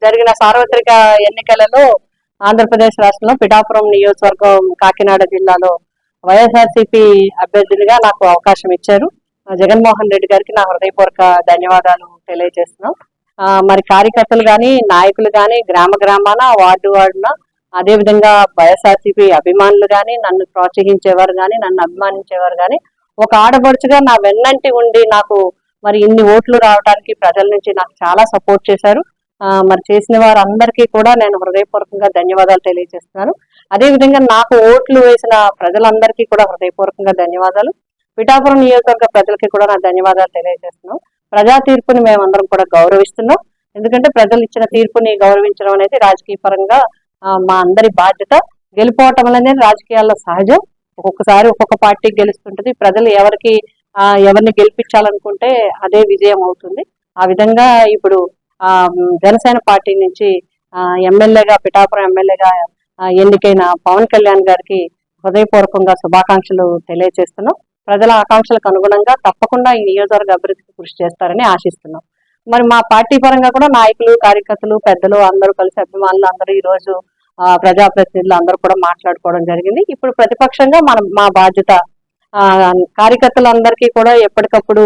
జరిగిన సార్వత్రిక ఎన్నికలలో ఆంధ్రప్రదేశ్ రాష్ట్రంలో పిఠాపురం నియోజకవర్గం కాకినాడ జిల్లాలో వైఎస్ఆర్సీపీ అభ్యర్థులుగా నాకు అవకాశం ఇచ్చారు. జగన్మోహన్ రెడ్డి గారికి నా హృదయపూర్వక ధన్యవాదాలు తెలియజేస్తున్నాం. మరి కార్యకర్తలు కానీ, నాయకులు కానీ, గ్రామ గ్రామాన, వార్డు వార్డున, అదేవిధంగా వైఎస్ఆర్సీపీ అభిమానులు కానీ, నన్ను ప్రోత్సహించేవారు కానీ, నన్ను అభిమానించేవారు కానీ, ఒక ఆడపడుచుగా నా వెన్నంటి ఉండి నాకు మరి ఇన్ని ఓట్లు రావడానికి ప్రజల నుంచి నాకు చాలా సపోర్ట్ చేశారు. మరి చేసిన వారందరికీ కూడా నేను హృదయపూర్వకంగా ధన్యవాదాలు తెలియజేస్తున్నాను. అదేవిధంగా నాకు ఓట్లు వేసిన ప్రజలందరికీ కూడా హృదయపూర్వకంగా ధన్యవాదాలు. పిఠాపురం నియోజకవర్గ ప్రజలకి కూడా నా ధన్యవాదాలు తెలియజేస్తున్నాం. ప్రజా తీర్పుని మేమందరం కూడా గౌరవిస్తున్నాం. ఎందుకంటే ప్రజలు ఇచ్చిన తీర్పుని గౌరవించడం అనేది రాజకీయ పరంగా మా అందరి బాధ్యత. గెలిపోవటం అనేది రాజకీయాల్లో సహజం. ఒక్కొక్కసారి ఒక్కొక్క పార్టీ గెలుస్తుంటది. ప్రజలు ఎవరిని గెలిపించాలనుకుంటే అదే విజయం అవుతుంది. ఆ విధంగా ఇప్పుడు జనసేన పార్టీ నుంచి ఎమ్మెల్యేగా, పిఠాపురం ఎమ్మెల్యేగా ఎన్నికైన పవన్ కళ్యాణ్ గారికి హృదయపూర్వకంగా శుభాకాంక్షలు తెలియజేస్తున్నాం. ప్రజల ఆకాంక్షలకు అనుగుణంగా తప్పకుండా ఈ నియోజకవర్గ అభివృద్ధికి కృషి చేస్తారని ఆశిస్తున్నాం. మరి మా పార్టీ పరంగా కూడా నాయకులు, కార్యకర్తలు, పెద్దలు అందరూ కలిసి, అభిమానులు అందరూ ఈ రోజు ప్రజాప్రతినిధులు అందరూ కూడా మాట్లాడుకోవడం జరిగింది. ఇప్పుడు ప్రతిపక్షంగా మా బాధ్యత కార్యకర్తలందరికీ కూడా ఎప్పటికప్పుడు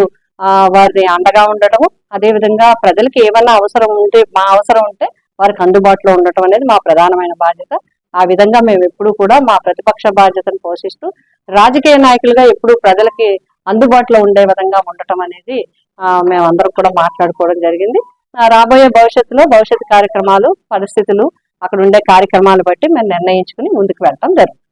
వారిని అండగా ఉండటము, అదేవిధంగా ప్రజలకి ఏమన్నా అవసరం ఉంటే, మా అవసరం ఉంటే వారికి అందుబాటులో ఉండటం అనేది మా ప్రధానమైన బాధ్యత. ఆ విధంగా మేము ఎప్పుడు కూడా మా ప్రతిపక్ష బాధ్యతను పోషిస్తూ రాజకీయ నాయకులుగా ఎప్పుడు ప్రజలకి అందుబాటులో ఉండే విధంగా ఉండటం అనేది మేమందరం కూడా మాట్లాడుకోవడం జరిగింది. రాబోయే భవిష్యత్తు కార్యక్రమాలు, పరిస్థితులు, అక్కడ ఉండే కార్యక్రమాలు బట్టి మేము నిర్ణయించుకుని ముందుకు వెళ్ళటం జరుగుతుంది.